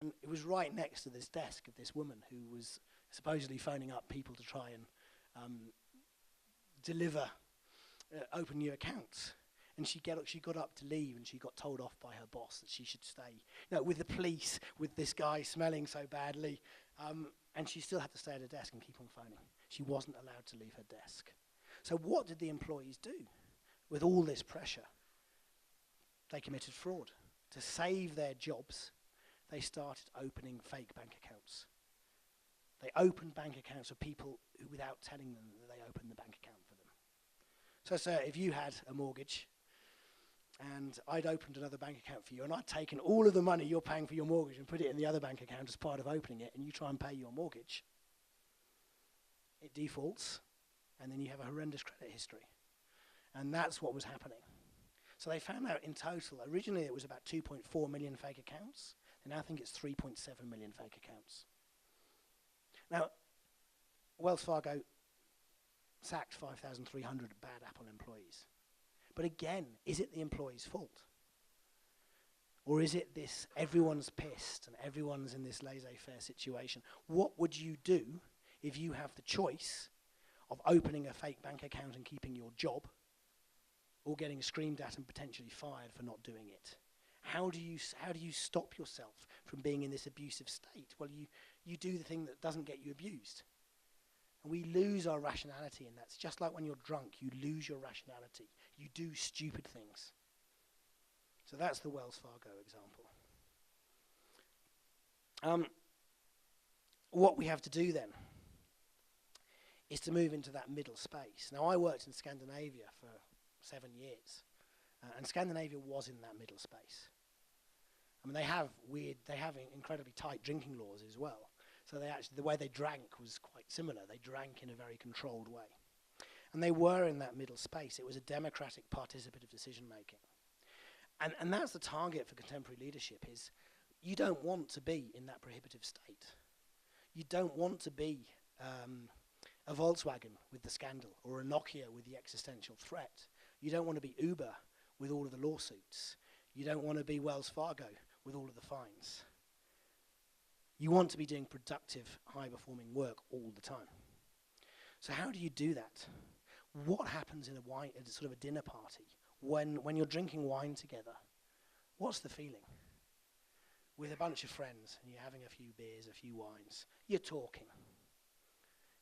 And it was right next to this desk of this woman who was supposedly phoning up people to try and deliver, open new accounts. And she got up to leave, and she got told off by her boss that she should stay. With the police, with this guy smelling so badly, and she still had to stay at her desk and keep on phoning. She wasn't allowed to leave her desk. So what did the employees do with all this pressure? They committed fraud. To save their jobs, they started opening fake bank accounts. They opened bank accounts for people who, without telling them that they opened the bank account for them. So, sir, if you had a mortgage and I'd opened another bank account for you and I'd taken all of the money you're paying for your mortgage and put it in the other bank account as part of opening it, and you try and pay your mortgage, it defaults, and then you have a horrendous credit history. And that's what was happening. So they found out in total, originally it was about 2.4 million fake accounts. They now think it's 3.7 million fake accounts. Now, Wells Fargo sacked 5,300 bad Apple employees. But again, is it the employee's fault? Or is it this, everyone's pissed and everyone's in this laissez-faire situation? What would you do if you have the choice of opening a fake bank account and keeping your job, or getting screamed at and potentially fired for not doing it? How do you stop yourself from being in this abusive state? Well, you do the thing that doesn't get you abused. And we lose our rationality, and that's just like when you're drunk, you lose your rationality. You do stupid things. So that's the Wells Fargo example. What we have to do then is to move into that middle space. Now, I worked in Scandinavia for 7 years, and Scandinavia was in that middle space. I mean, they have incredibly tight drinking laws as well. So the way they drank was quite similar. They drank in a very controlled way. And they were in that middle space. It was a democratic, participative decision-making. And that's the target for contemporary leadership, is you don't want to be in that prohibitive state. You don't want to be a Volkswagen with the scandal, or a Nokia with the existential threat. You don't want to be Uber with all of the lawsuits. You don't want to be Wells Fargo with all of the fines. You want to be doing productive, high-performing work all the time. So how do you do that? What happens in at sort of a dinner party when you're drinking wine together? What's the feeling? With a bunch of friends, and you're having a few beers, a few wines, you're talking.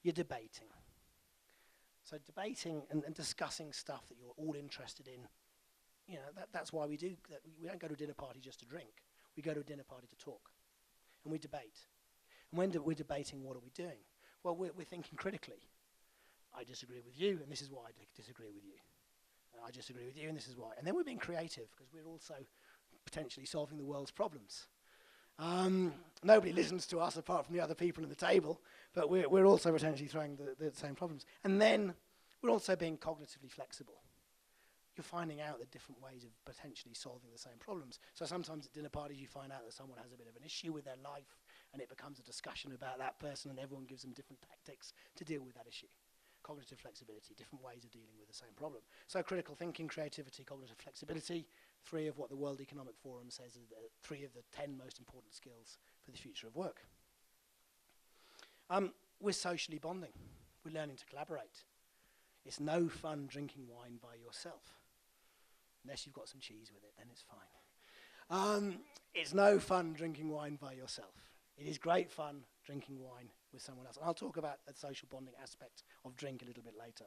You're debating. So debating and discussing stuff that you're all interested in, that's why we do that. We don't go to a dinner party just to drink. We go to a dinner party to talk. And we debate. And when we're debating, what are we doing? Well, we're thinking critically. I disagree with you, and this is why I disagree with you. I disagree with you, and this is why. And then we're being creative, because we're also potentially solving the world's problems. Nobody listens to us apart from the other people at the table, but we're also potentially throwing the same problems. And then we're also being cognitively flexible. You're finding out the different ways of potentially solving the same problems. So sometimes at dinner parties you find out that someone has a bit of an issue with their life, and it becomes a discussion about that person, and everyone gives them different tactics to deal with that issue. Cognitive flexibility, different ways of dealing with the same problem. So critical thinking, creativity, cognitive flexibility, 3 of what the World Economic Forum says are 3 of the 10 most important skills for the future of work. We're socially bonding. We're learning to collaborate. It's no fun drinking wine by yourself. Unless you've got some cheese with it, then it's fine. It's no fun drinking wine by yourself. It is great fun drinking wine with someone else. And I'll talk about the social bonding aspect of drink a little bit later.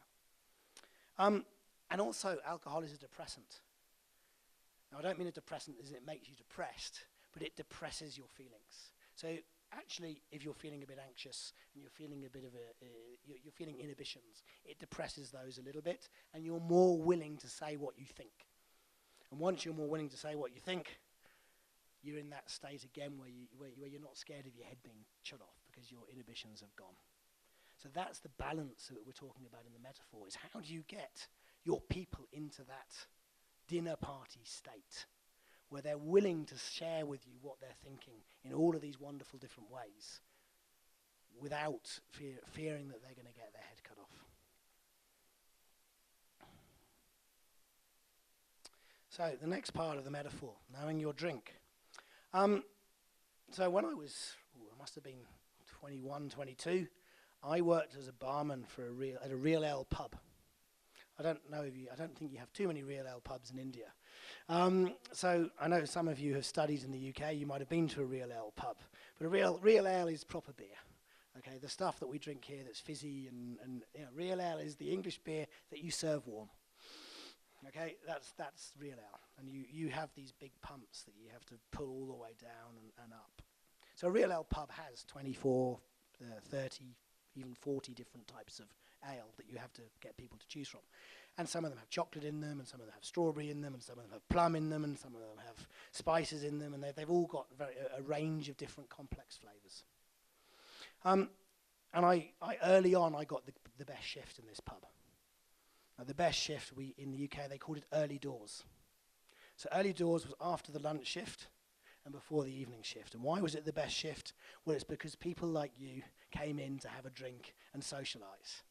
And also, alcohol is a depressant. Now, I don't mean a depressant as it makes you depressed, but it depresses your feelings. So actually, if you're feeling a bit anxious and you're feeling a bit of you're feeling inhibitions, it depresses those a little bit, and you're more willing to say what you think. And once you're more willing to say what you think, you're in that state again where you're not scared of your head being shut off because your inhibitions have gone. So that's the balance that we're talking about in the metaphor, is how do you get your people into that dinner party state where they're willing to share with you what they're thinking in all of these wonderful different ways without fearing that they're going to get their head cut off. So the next part of the metaphor, knowing your drink. So when I was, I must have been 21, 22, I worked as a barman for at a real ale pub. I don't think you have too many real ale pubs in India. So I know some of you have studied in the UK, you might have been to a real ale pub, but a real ale is proper beer. Okay, the stuff that we drink here that's fizzy and real ale is the English beer that you serve warm. Okay, that's real ale, and you have these big pumps that you have to pull all the way down and up. So a real ale pub has 24, 30, even 40 different types of ale that you have to get people to choose from. And some of them have chocolate in them, and some of them have strawberry in them, and some of them have plum in them, and some of them have spices in them, and they've all got a range of different complex flavours. And I early on, I got the best shift in this pub. Now, the best shift, in the UK, they called it early doors. So early doors was after the lunch shift and before the evening shift. And why was it the best shift? Well, it's because people like you came in to have a drink and socialise.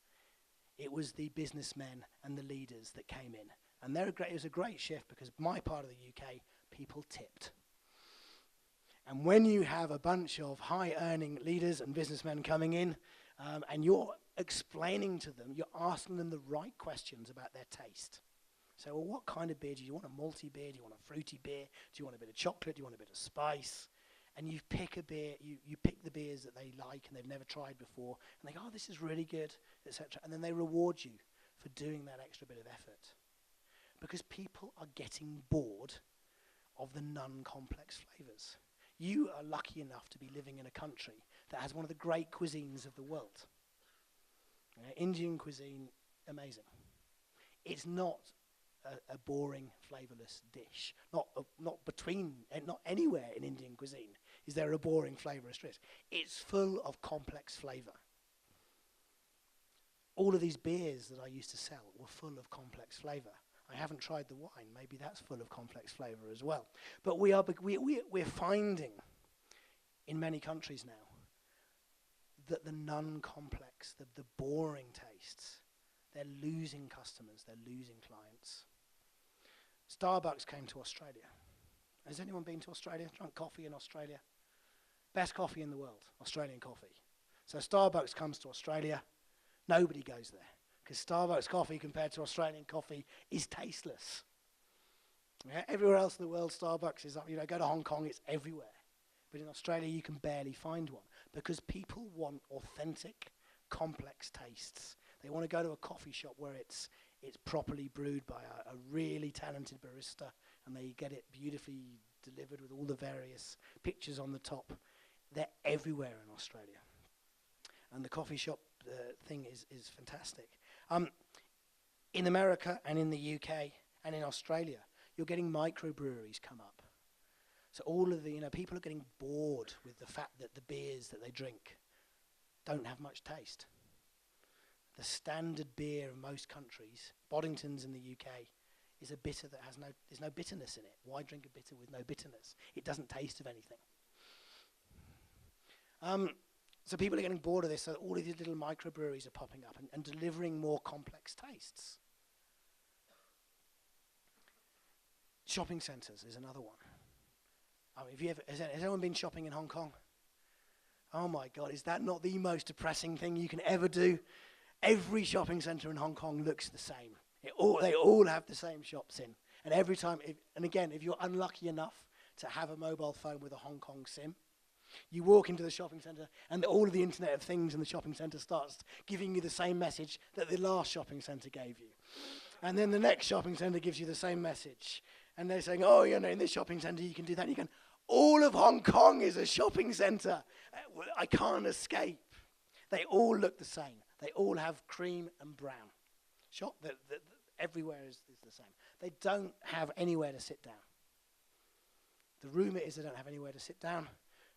It was the businessmen and the leaders that came in. And it was a great shift because my part of the UK, people tipped. And when you have a bunch of high-earning leaders and businessmen coming in, and you're explaining to them, you're asking them the right questions about their taste. So, well, what kind of beer do you want? A malty beer? Do you want a fruity beer? Do you want a bit of chocolate? Do you want a bit of spice? And you pick a beer, you pick the beers that they like and they've never tried before, and they go, oh, this is really good, etc. And then they reward you for doing that extra bit of effort. Because people are getting bored of the non-complex flavours. You are lucky enough to be living in a country that has one of the great cuisines of the world. Indian cuisine, amazing. It's not a boring, flavourless dish. Not anywhere in Indian cuisine is there a boring, flavourless dish. It's full of complex flavour. All of these beers that I used to sell were full of complex flavour. I haven't tried the wine. Maybe that's full of complex flavour as well. But we're finding in many countries now that the non-complex, the boring tastes, they're losing customers, they're losing clients. Starbucks came to Australia. Has anyone been to Australia? Drunk coffee in Australia? Best coffee in the world, Australian coffee. So Starbucks comes to Australia. Nobody goes there because Starbucks coffee compared to Australian coffee is tasteless. Yeah, everywhere else in the world, Starbucks is up. Go to Hong Kong, it's everywhere. But in Australia, you can barely find one because people want authentic, complex tastes. They want to go to a coffee shop where it's properly brewed by a really talented barista, and they get it beautifully delivered with all the various pictures on the top. They're everywhere in Australia. And the coffee shop thing is fantastic. In America and in the UK and in Australia, you're getting microbreweries come up. So all of the, people are getting bored with the fact that the beers that they drink don't have much taste. The standard beer in most countries, Boddington's in the UK, is a bitter that there's no bitterness in it. Why drink a bitter with no bitterness? It doesn't taste of anything. So people are getting bored of this, so all of these little microbreweries are popping up and delivering more complex tastes. Shopping centres is another one. Has anyone been shopping in Hong Kong? Oh my God, is that not the most depressing thing you can ever do? Every shopping centre in Hong Kong looks the same. They all have the same shops in. And every time, if you're unlucky enough to have a mobile phone with a Hong Kong SIM, you walk into the shopping centre and all of the Internet of Things in the shopping centre starts giving you the same message that the last shopping centre gave you. And then the next shopping centre gives you the same message. And they're saying, oh, in this shopping centre you can do that. And you go, all of Hong Kong is a shopping centre. I can't escape. They all look the same. They all have cream and brown. Everywhere is the same. They don't have anywhere to sit down. The rumour is they don't have anywhere to sit down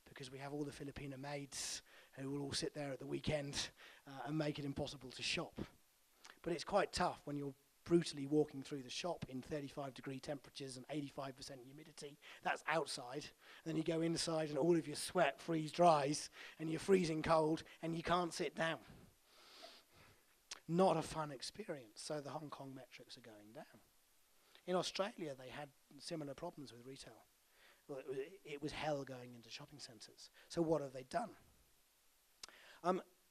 because we have all the Filipino maids who will all sit there at the weekend and make it impossible to shop. But it's quite tough when you're brutally walking through the shop in 35-degree temperatures and 85% humidity. That's outside. And then you go inside and all of your sweat freeze-dries and you're freezing cold and you can't sit down. Not a fun experience. So the Hong Kong metrics are going down. In Australia, they had similar problems with retail. Well, it was hell going into shopping centres. So what have they done?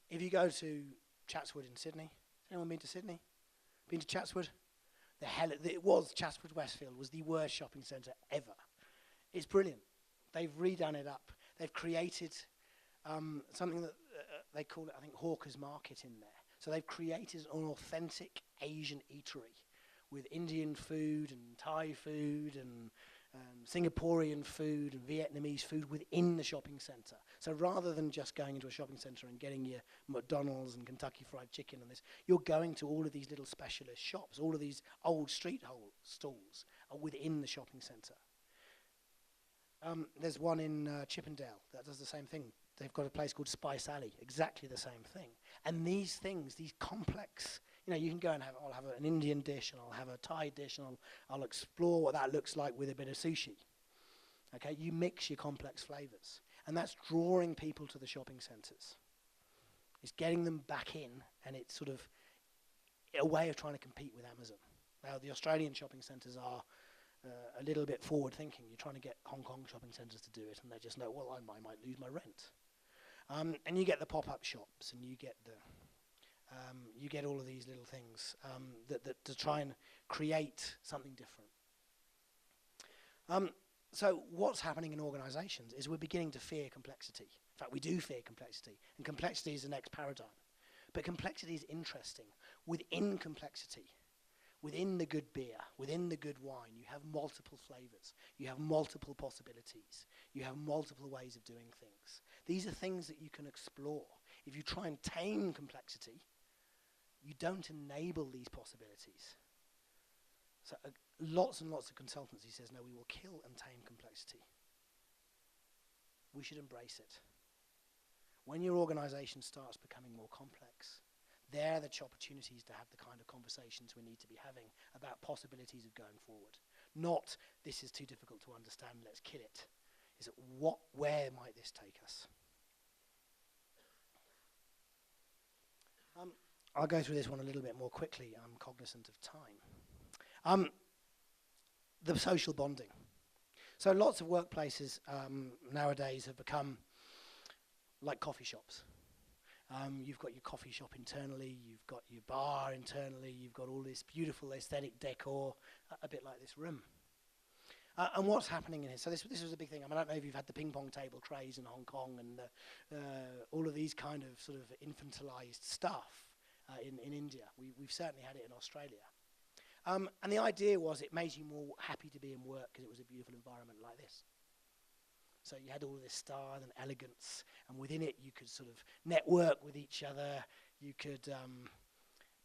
If you go to Chatswood in Sydney, has anyone been to Sydney? Been to Chatswood? Chatswood Westfield was the worst shopping centre ever. It's brilliant. They've redone it up. They've created something that they call it, I think, Hawker's Market in there. So they've created an authentic Asian eatery with Indian food and Thai food and Singaporean food and Vietnamese food within the shopping centre. So rather than just going into a shopping centre and getting your McDonald's and Kentucky Fried Chicken and this, you're going to all of these little specialist shops. All of these old street stalls are within the shopping centre. There's one in Chippendale that does the same thing. They've got a place called Spice Alley, exactly the same thing. And these things, these complex, you can go and I'll have an Indian dish and I'll have a Thai dish and I'll explore what that looks like with a bit of sushi. Okay, you mix your complex flavours. And that's drawing people to the shopping centres. It's getting them back in, and it's sort of a way of trying to compete with Amazon. Now, the Australian shopping centres are a little bit forward-thinking. You're trying to get Hong Kong shopping centres to do it, and they just know, well, I might lose my rent. And you get the pop-up shops, and you get all of these little things that to try and create something different. So what's happening in organisations is we're beginning to fear complexity. In fact, we do fear complexity, and complexity is the next paradigm. But complexity is interesting. Within complexity, within the good beer, within the good wine, you have multiple flavours. You have multiple possibilities. You have multiple ways of doing things. These are things that you can explore. If you try and tame complexity, you don't enable these possibilities. So lots and lots of consultancy says, no, we will kill and tame complexity. We should embrace it. When your organisation starts becoming more complex, there are the opportunities to have the kind of conversations we need to be having about possibilities of going forward. Not, this is too difficult to understand, let's kill it. Is it where might this take us? I'll go through this one a little bit more quickly. I'm cognizant of time. The social bonding. So lots of workplaces nowadays have become like coffee shops. You've got your coffee shop internally, you've got your bar internally, you've got all this beautiful aesthetic decor, a bit like this room. And what's happening in here? So this was a big thing. I don't know if you've had the ping pong table craze in Hong Kong and all of these kind of sort of infantilized stuff in India. We've certainly had it in Australia. And the idea was it made you more happy to be in work because it was a beautiful environment like this. So you had all this style and elegance, and within it you could sort of network with each other. You could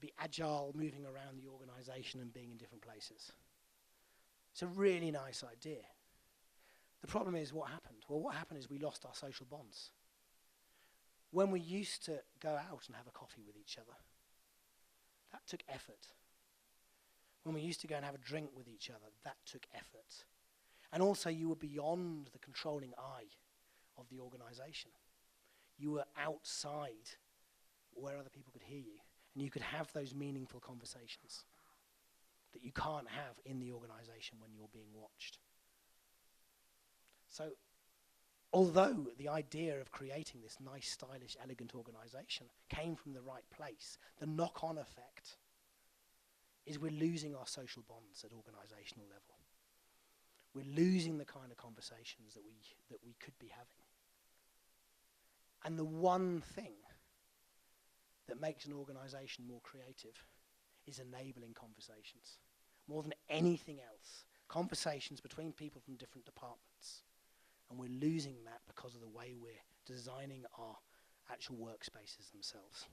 be agile, moving around the organisation and being in different places. It's a really nice idea. The problem is what happened? Well, what happened is we lost our social bonds. When we used to go out and have a coffee with each other, that took effort. When we used to go and have a drink with each other, that took effort. And also you were beyond the controlling eye of the organisation. You were outside where other people could hear you, and you could have those meaningful conversations that you can't have in the organisation when you're being watched. So, although the idea of creating this nice, stylish, elegant organisation came from the right place, the knock-on effect is we're losing our social bonds at organisational level. We're losing the kind of conversations that we could be having. And the one thing that makes an organisation more creative is enabling conversations. More than anything else, conversations between people from different departments. And we're losing that because of the way we're designing our actual workspaces themselves.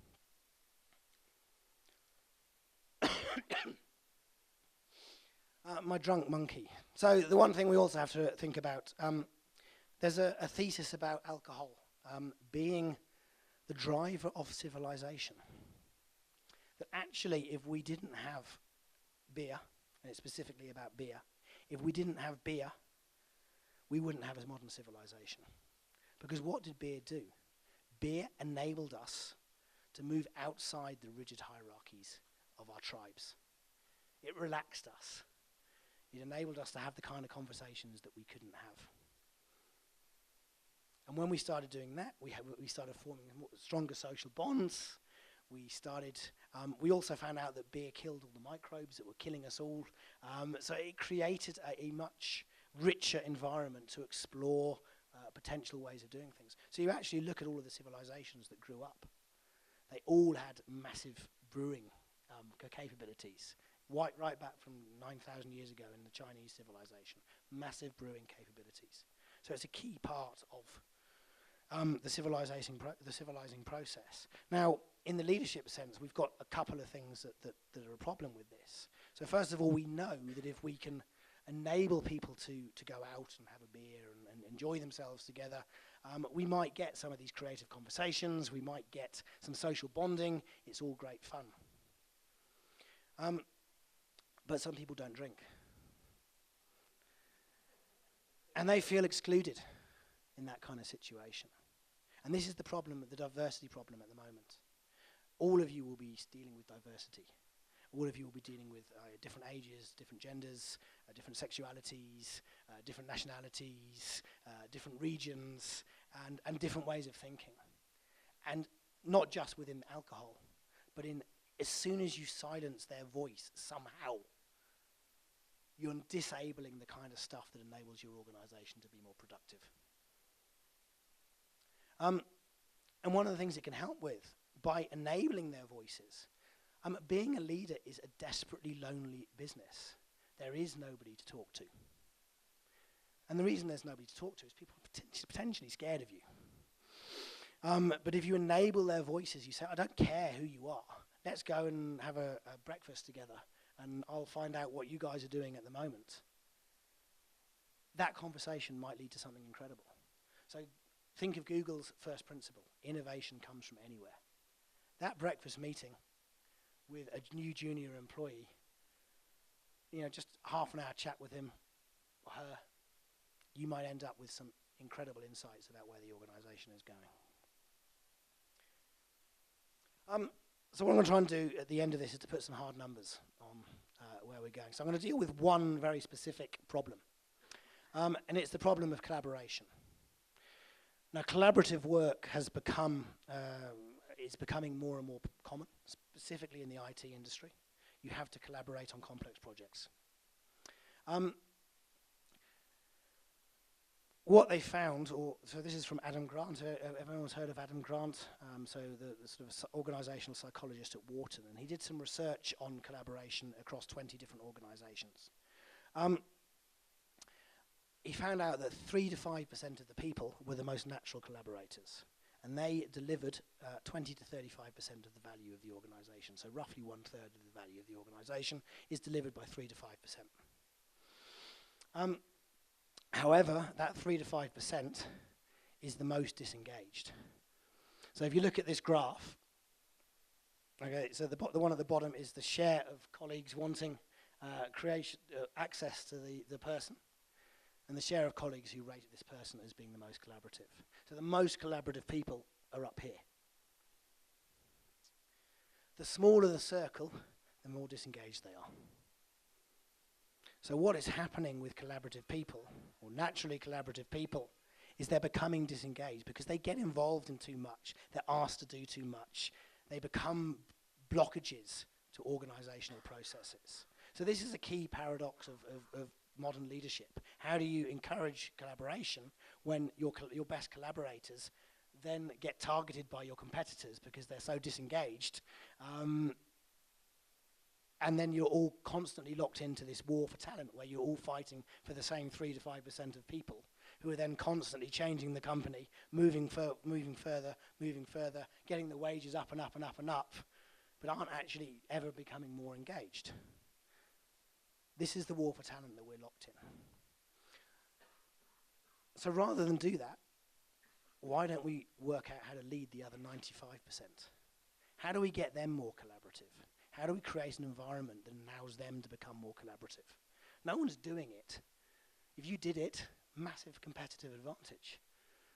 My drunk monkey. So the one thing we also have to think about, there's a thesis about alcohol being the driver of civilization. That actually, if we didn't have beer, and it's specifically about beer, if we didn't have beer, we wouldn't have a modern civilization. Because what did beer do? Beer enabled us to move outside the rigid hierarchies of our tribes. It relaxed us. It enabled us to have the kind of conversations that we couldn't have. And when we started doing that, we started forming stronger social bonds. We also found out that beer killed all the microbes that were killing us all. So it created a much richer environment to explore potential ways of doing things. So you actually look at all of the civilizations that grew up. They all had massive brewing capabilities, right back from 9,000 years ago in the Chinese civilization. Massive brewing capabilities. So it's a key part of the civilizing process. Now, in the leadership sense, we've got a couple of things that are a problem with this. So first of all, we know that if we can enable people to go out and have a beer and enjoy themselves together, we might get some of these creative conversations, we might get some social bonding, it's all great fun. But some people don't drink. And they feel excluded in that kind of situation. And this is the problem, the diversity problem at the moment. All of you will be dealing with diversity. All of you will be dealing with different ages, different genders, different sexualities, different nationalities, different regions, and different ways of thinking. And not just within alcohol, but as soon as you silence their voice, somehow, you're disabling the kind of stuff that enables your organization to be more productive. And one of the things it can help with, by enabling their voices, being a leader is a desperately lonely business. There is nobody to talk to. And the reason there's nobody to talk to is people are potentially scared of you. But if you enable their voices, you say, I don't care who you are. Let's go and have a breakfast together, and I'll find out what you guys are doing at the moment. That conversation might lead to something incredible. So think of Google's first principle. Innovation comes from anywhere. That breakfast meeting with a new junior employee, just half an hour chat with him or her, you might end up with some incredible insights about where the organization is going. So what I'm going to try and do at the end of this is to put some hard numbers on where we're going. So I'm going to deal with one very specific problem, and it's the problem of collaboration. Now, collaborative work has become, it's becoming more and more common, specifically in the IT industry. You have to collaborate on complex projects. What they found, so this is from Adam Grant. Everyone's heard of Adam Grant, so the sort of organizational psychologist at Wharton, and he did some research on collaboration across 20 different organizations. He found out that 3 to 5% of the people were the most natural collaborators, and they delivered 20 to 35% of the value of the organization. So roughly 1/3 of the value of the organization is delivered by 3 to 5%. However, that 3 to 5% is the most disengaged. So if you look at this graph, okay, so the one at the bottom is the share of colleagues wanting access to the person, and the share of colleagues who rated this person as being the most collaborative. So the most collaborative people are up here. The smaller the circle, the more disengaged they are. So what is happening with collaborative people, or naturally collaborative people, is they're becoming disengaged because they get involved in too much. They're asked to do too much. They become blockages to organizational processes. So this is a key paradox of modern leadership. How do you encourage collaboration when your best collaborators then get targeted by your competitors because they're so disengaged? And then you're all constantly locked into this war for talent where you're all fighting for the same 3 to 5% of people who are then constantly changing the company, moving further, getting the wages up and up and up and up, but aren't actually ever becoming more engaged. This is the war for talent that we're locked in. So rather than do that, why don't we work out how to lead the other 95%? How do we get them more collaborative? How do we create an environment that allows them to become more collaborative? No one's doing it. If you did it, massive competitive advantage.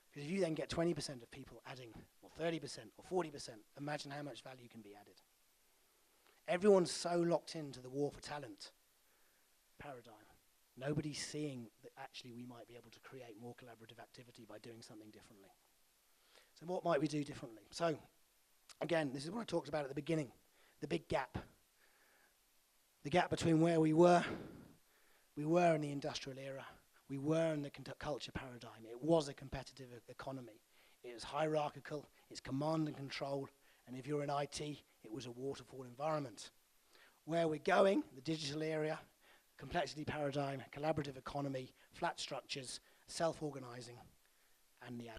Because if you then get 20% of people adding, or 30%, or 40%, imagine how much value can be added. Everyone's so locked into the war for talent paradigm Nobody's seeing that actually we might be able to create more collaborative activity by doing something differently. So what might we do differently? So again, this is what I talked about at the beginning, the big gap. The gap between where we were in the industrial era, we were in the culture paradigm. It was a competitive economy. It was hierarchical, it's command and control, and if you're in IT, it was a waterfall environment. Where we're going, the digital area, complexity paradigm, collaborative economy, flat structures, self-organizing, and the